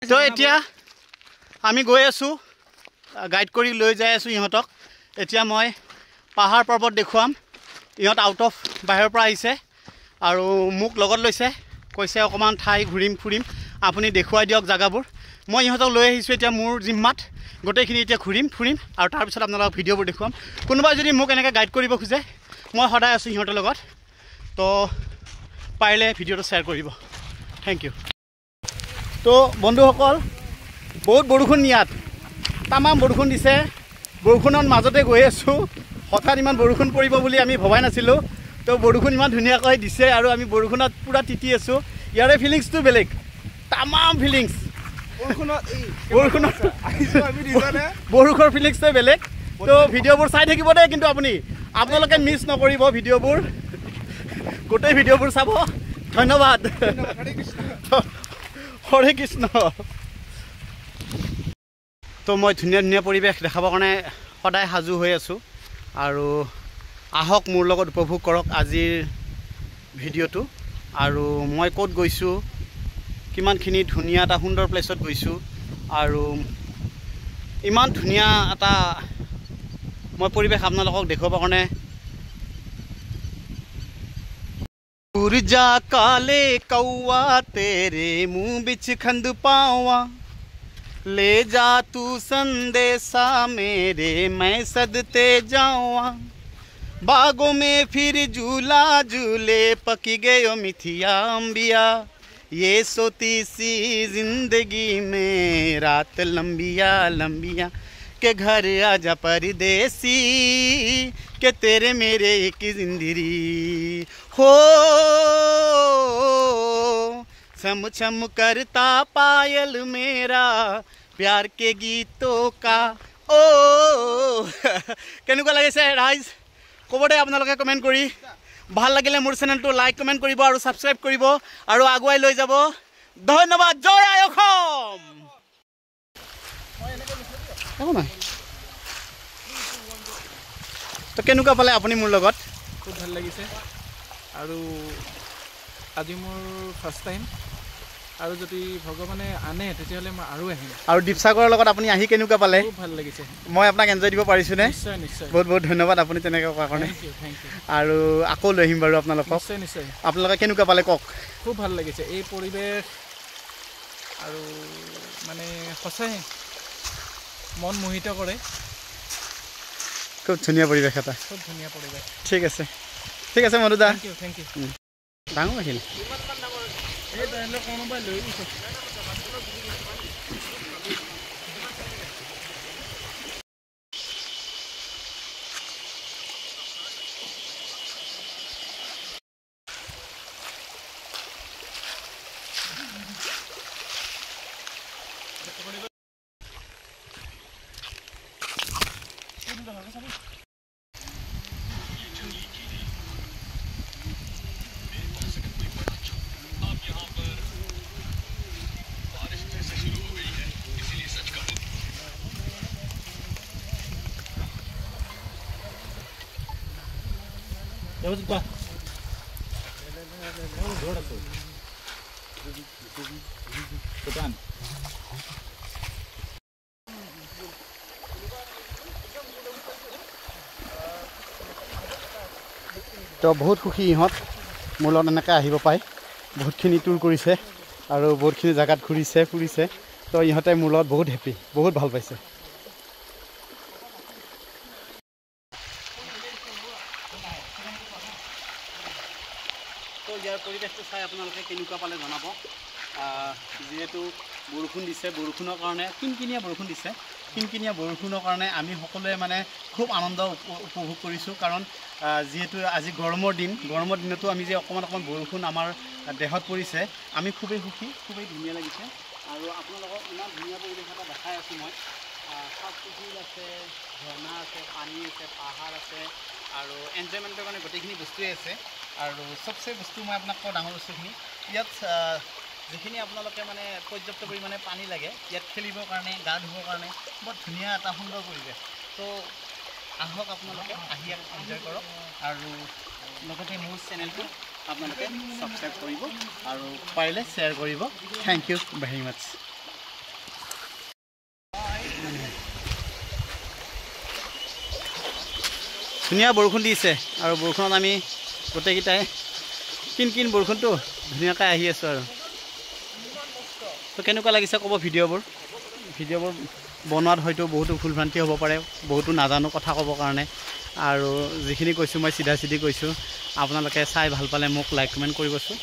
তো এতিয়া আমি গৈ আছোঁ গাইড কৰি লৈ যাই আছোঁ ইহঁতক এতিয়া মই পাহাৰ পৰ্বত দেখুৱাম ইহঁত আউট অফ বাহিৰৰ পৰা আহিছে আৰু মোক লগত লৈছে কৈছে অকণমান ঠাই ঘূৰিম ফুৰিম আপুনি দেখুৱাই দিয়ক জাগাবোৰ মই ইহঁতক লৈ আহিছোঁ এতিয়া মোৰ জিম্মাত গোটেইখিনি এতিয়া ঘূৰিম ফুৰিম আৰু তাৰপিছত আপোনালোকক ভিডিঅ'বোৰ দেখুৱাম কোনোবাই যদি মোক এনেকৈ গাইড কৰিব খোজে মই সদায় আছোঁ সিহঁতৰ লগত তো পাৰিলে ভিডিঅ'টো শ্বেয়াৰ কৰিব থেংক ইউ তো বন্ধুসকল বহুত বৰষুণ ইয়াত তামাম বৰষুণ দিছে বৰষুণৰ মাজতে গৈ আছোঁ হঠাৎ ইমান বৰষুণ পৰিব বুলি আমি ভবাই নাছিলোঁ তো বৰষুণ ইমান ধুনীয়াকৈ দিছে আৰু আমি বৰষুণত পূৰা তিতি আছোঁ ইয়াৰে ফিলিংছটো বেলেগ তামাম ফিলিংছ বৰষুণৰ ফিলিংছটোৱে বেলেগ তো ভিডিঅ'বোৰ চাই থাকিব দেই কিন্তু আপোনালোকে মিছ নকৰিব ভিডিঅ'বোৰ গোটেই ভিডিঅ'বোৰ চাব ধন্যবাদ হৰে কৃষ্ণ তো মই ধুনীয়া ধুনীয়া পৰিৱেশ দেখাবৰ কাৰণে সদায় সাজু হৈ আছোঁ আৰু আহক মোৰ লগত উপভোগ কৰক আজিৰ ভিডিঅ'টো আৰু মই ক'ত গৈছোঁ কিমানখিনি ধুনীয়া এটা সুন্দৰ প্লেচত গৈছোঁ আৰু ইমান ধুনীয়া এটা মই পৰিৱেশ আপোনালোকক দেখুৱাবৰ কাৰণে উৰ্জা কালে কৌৱা তেৰে মুँह बिच खंद पावा ले जा तू संदेशा मेरे मैं सदते जावा बागों में फिर झूला झूले पकी गयो मिथिया अंबिया ये सोती सी जिंदगी में रात लंबिया लंबिया के घर आजा परदेसी के तेरे मेरे एक जिंदगी हो छम छम करता पायल मेरा प्यार के गीतों का ओ केनेকুৱা লাগিছে ৰাইজ ক'ব দে আপোনালোকে কমেণ্ট কৰি ভাল লাগিলে মোৰ চেনেলটো লাইক কমেণ্ট কৰিব আৰু ছাবস্ক্ৰাইব কৰিব আৰু আগুৱাই লৈ যাব ধন্যবাদ জয় আই অসম তো কেনেকুৱা পালে আপুনি মোৰ লগত খুব ভাল লাগিছে আৰু আজি মোৰ ফাৰ্ষ্ট টাইম আৰু যদি ভগৱানে আনে তেতিয়াহ'লে মই আৰু আহিম আৰু দীপসাগৰৰ লগত আপুনি আহি কেনেকুৱা পালে খুব ভাল লাগিছে মই আপোনাক এনজয় দিব পাৰিছোঁনে নিশ্চয় নিশ্চয় বহুত বহুত ধন্যবাদ আপুনি তেনেকৈ কোৱাৰ কাৰণে থেংক ইউ আৰু আকৌ লৈ আহিম বাৰু আপোনালোকক নিশ্চয় নিশ্চয় আপোনালোকে কেনেকুৱা পালে কওক খুব ভাল লাগিছে এই পৰিৱেশ আৰু মানে সঁচাই মন মোহিত কৰে খুব ধুনীয়া পৰিৱেশ এটা খুব ধুনীয়া পৰিৱেশ ঠিক আছে মধুদা থেংক ইউ ডাঙৰ আহিল এই তাইলৈ কোনোবাই লৈ গৈছে তো বহুত সুখী ইহঁত মোৰ লগত এনেকৈ আহিব পায় বহুতখিনি টুৰ কৰিছে আৰু বহুতখিনি জেগাত ঘূৰিছে ফুৰিছে তো ইহঁতে মোৰ লগত বহুত হেপী বহুত ভাল পাইছে তো ইয়াৰ পৰিৱেশটো চাই আপোনালোকে কেনেকুৱা পালে জনাব যিহেতু বৰষুণ দিছে বৰষুণৰ কাৰণে কিনকিনীয়া বৰষুণ দিছে কিনকিনীয়া বৰষুণৰ কাৰণে আমি সকলোৱে মানে খুব আনন্দ উপভোগ কৰিছোঁ কাৰণ যিহেতু আজি গৰমৰ দিনতো আমি যে অকণমান বৰষুণ আমাৰ দেহত পৰিছে আমি খুবেই সুখী খুবেই ধুনীয়া লাগিছে আৰু আপোনালোকক ইমান ধুনীয়া পৰিৱেশ এটা দেখাই আছোঁ মই শাক পুখুৰী আছে ঝৰ্ণা আছে পানী আছে পাহাৰ আছে আৰু এনজয়মেণ্টৰ কাৰণে গোটেইখিনি বস্তুৱেই আছে আৰু চবচে বস্তু মই আপোনাক কওঁ ডাঙৰ বস্তুখিনি ইয়াত যিখিনি আপোনালোকে মানে পৰ্যাপ্ত পৰিমাণে পানী লাগে ইয়াত খেলিবৰ কাৰণে গা ধুবৰ কাৰণে বৰ ধুনীয়া এটা সুন্দৰ পৰিৱেশ তো আহক আপোনালোকে আহি এনজয় কৰক আৰু লগতে মোৰ চেনেলটো আপোনালোকে ছাবস্ক্ৰাইব কৰিব আৰু পাৰিলে শ্বেয়াৰ কৰিব থেংক ইউ ভেৰি মাছ ধুনীয়া বৰষুণ দিছে আৰু বৰষুণত আমি গোটেইকেইটাই কিন বৰষুণটো ধুনীয়াকৈ আহি আছোঁ আৰু তো কেনেকুৱা লাগিছে ক'ব ভিডিঅ'বোৰ বনোৱাত হয়তো বহুতো ভুল ভ্ৰান্তি হ'ব পাৰে বহুতো নাজানো কথা ক'বৰ কাৰণে আৰু যিখিনি কৈছোঁ মই চিধা চিধি কৈছোঁ আপোনালোকে চাই ভাল পালে মোক লাইক কমেণ্ট কৰিবচোন